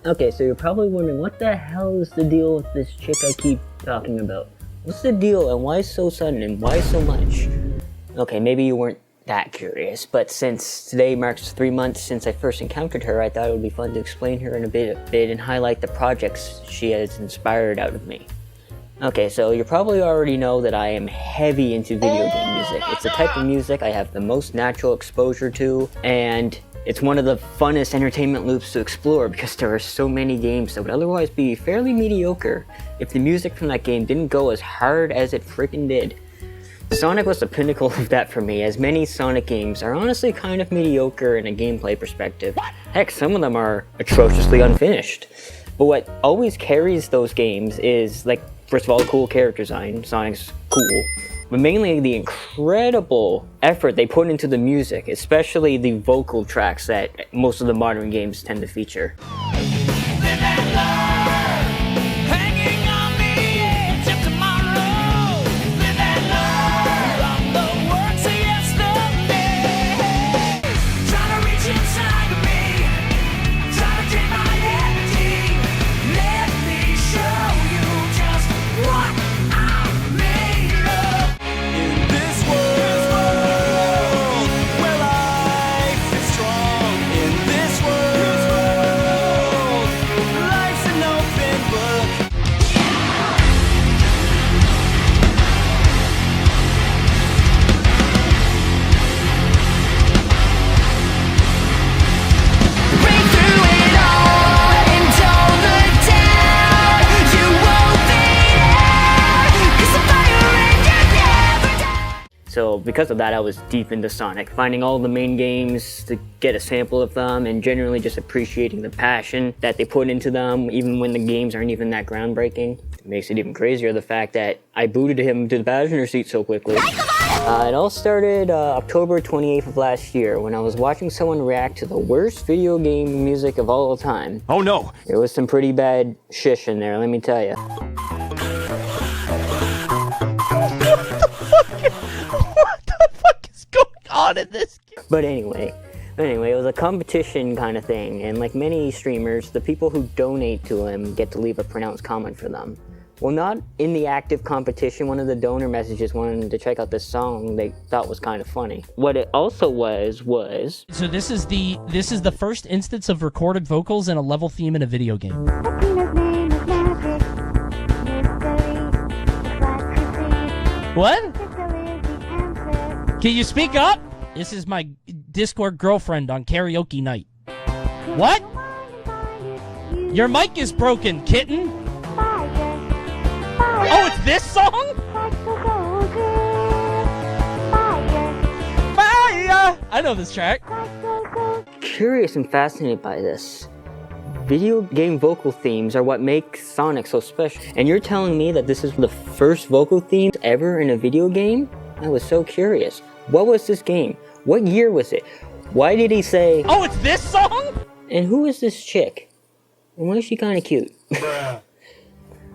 Okay, so you're probably wondering, what the hell is the deal with this chick I keep talking about? What's the deal, and why so sudden, and why so much? Okay, maybe you weren't that curious, but since today marks 3 months since I first encountered her, I thought it would be fun to explain her in a bit and highlight the projects she has inspired out of me. Okay, so you probably already know that I am heavy into video game music. It's the type of music I have the most natural exposure to, and it's one of the funnest entertainment loops to explore because there are so many games that would otherwise be fairly mediocre if the music from that game didn't go as hard as it freaking did. Sonic was the pinnacle of that for me, as many Sonic games are honestly kind of mediocre in a gameplay perspective. Heck, some of them are atrociously unfinished. But what always carries those games is, like, first of all, cool character design. Sonic's cool. But mainly the incredible effort they put into the music, especially the vocal tracks that most of the modern games tend to feature. So because of that, I was deep into Sonic, finding all the main games to get a sample of them and generally just appreciating the passion that they put into them, even when the games aren't even that groundbreaking. It makes it even crazier the fact that I booted him to the passenger seat so quickly. It all started October 28th of last year when I was watching someone react to the worst video game music of all time. Oh no! There was some pretty bad shish in there, let me tell you. In this game. But anyway, it was a competition kind of thing, and like many streamers, the people who donate to him get to leave a pronounced comment for them. Well, not in the active competition, one of the donor messages wanted to check out this song they thought was kind of funny. What it also was... So this is the first instance of recorded vocals in a level theme in a video game. What? Can you speak up? This is my Discord girlfriend on karaoke night. What? Your mic is broken, kitten. Oh, it's this song? I know this track. Curious and fascinated by this. Video game vocal themes are what make Sonic so special. And you're telling me that this is the first vocal themes ever in a video game? I was so curious. What was this game? What year was it? Why did he say, oh, it's this song? And who is this chick? And why is she kind of cute?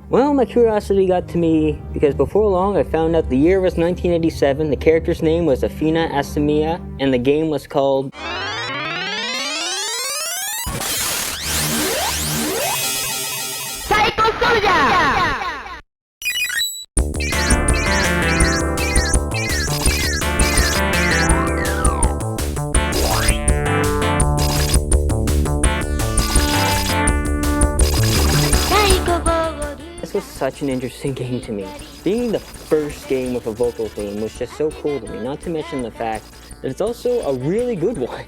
Well, my curiosity got to me because before long I found out the year was 1987, the character's name was Athena Asamiya, and the game was called... This was such an interesting game to me. Being the first game with a vocal theme was just so cool to me, not to mention the fact that it's also a really good one.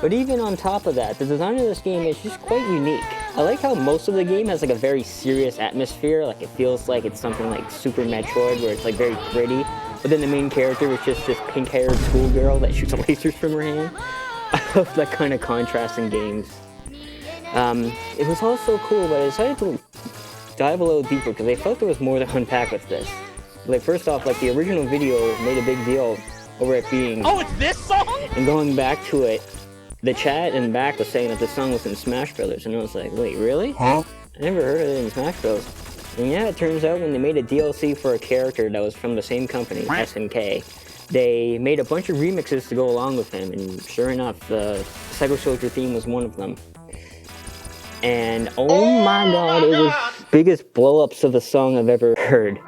But even on top of that, the design of this game is just quite unique. I like how most of the game has like a very serious atmosphere, like it feels like it's something like Super Metroid where it's like very gritty, but then the main character is just this pink-haired schoolgirl that shoots lasers from her hand. I love that kind of contrast in games. It was also cool, but I decided to dive a little deeper because I felt there was more to unpack with this. Like, first off, like the original video made a big deal over it being... Oh, it's this song? And going back to it, the chat in the back was saying that the song was in Smash Brothers, and I was like, wait, really? Huh? I never heard of it in Smash Bros. And yeah, it turns out when they made a DLC for a character that was from the same company, SNK, they made a bunch of remixes to go along with him, and sure enough, the Psycho Soldier theme was one of them. and oh my god, it was biggest blow-ups of a song I've ever heard.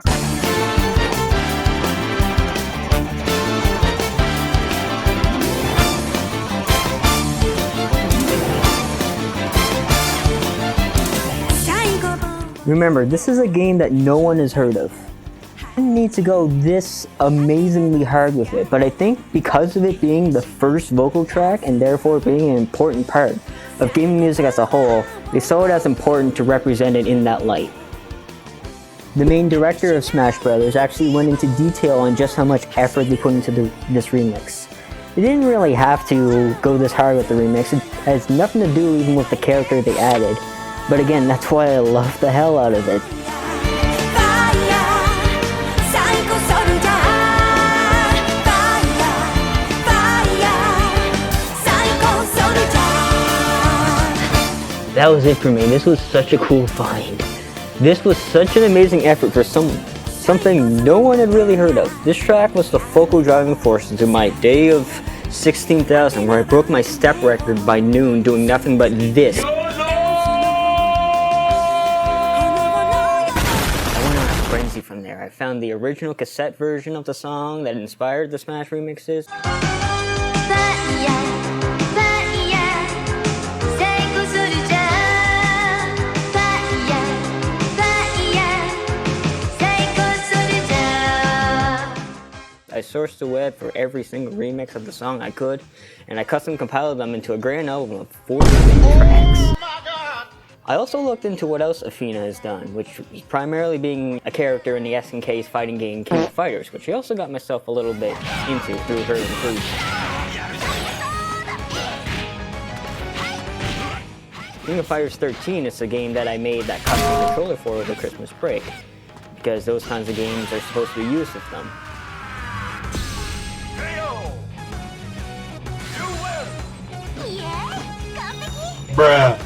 Remember, this is a game that no one has heard of. I didn't need to go this amazingly hard with it, but I think because of it being the first vocal track and therefore being an important part of gaming music as a whole, they saw it as important to represent it in that light. The main director of Smash Brothers actually went into detail on just how much effort they put into this remix. They didn't really have to go this hard with the remix. It has nothing to do even with the character they added. But again, that's why I love the hell out of it. That was it for me. This was such a cool find. This was such an amazing effort for something no one had really heard of. This track was the focal driving force into my day of 16,000, where I broke my step record by noon doing nothing but this. From there, I found the original cassette version of the song that inspired the Smash remixes. I sourced the web for every single remix of the song I could, and I custom compiled them into a grand album of 40 tracks. I also looked into what else Athena has done, which is primarily being a character in the SNK's fighting game King of Fighters, which I also got myself a little bit into through her inclusion. King of Fighters 13 is a game that I made that custom controller for over Christmas break, because those kinds of games are supposed to be used with them. Bruh.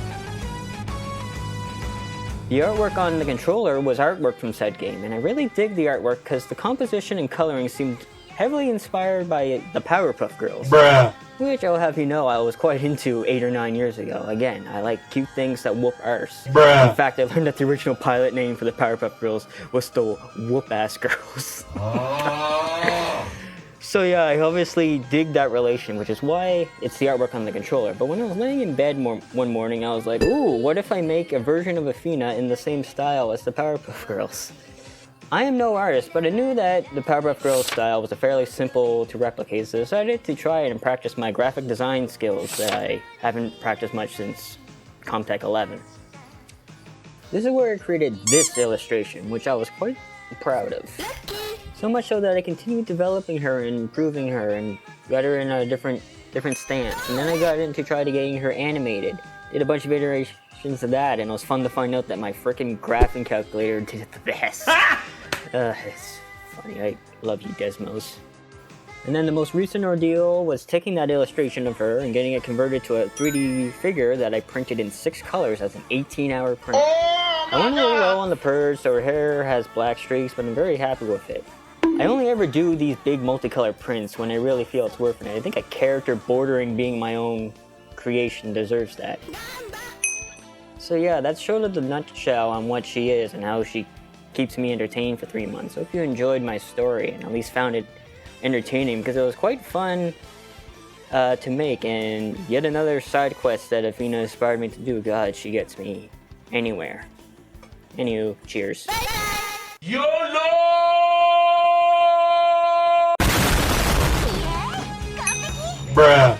The artwork on the controller was artwork from said game, and I really dig the artwork because the composition and coloring seemed heavily inspired by the Powerpuff Girls. Bruh. Which I'll have you know I was quite into 8 or 9 years ago. Again, I like cute things that whoop arse. Bruh. In fact, I learned that the original pilot name for the Powerpuff Girls was the Whoop Ass Girls. So yeah, I obviously dig that relation, which is why it's the artwork on the controller. But when I was laying in bed one morning, I was like, ooh, what if I make a version of Athena in the same style as the Powerpuff Girls? I am no artist, but I knew that the Powerpuff Girls style was fairly simple to replicate, so I decided to try and practice my graphic design skills that I haven't practiced much since Comtech 11. This is where I created this illustration, which I was quite proud of. So much so that I continued developing her and improving her and got her in a different stance. And then I got into trying to getting her animated. Did a bunch of iterations of that, and it was fun to find out that my frickin' graphing calculator did it the best. It's funny, I love you, Desmos. And then the most recent ordeal was taking that illustration of her and getting it converted to a 3D figure that I printed in 6 colors as an 18-hour print. I went a little low on the purge, so her hair has black streaks, but I'm very happy with it. I only ever do these big multicolor prints when I really feel it's worth it. I think a character bordering being my own creation deserves that. So yeah, that's sort of the nutshell on what she is and how she keeps me entertained for 3 months. Hope you enjoyed my story and at least found it entertaining, because it was quite fun to make, and yet another side quest that Athena inspired me to do. God, she gets me anywhere. Anywho, cheers. YOLO! Bruh.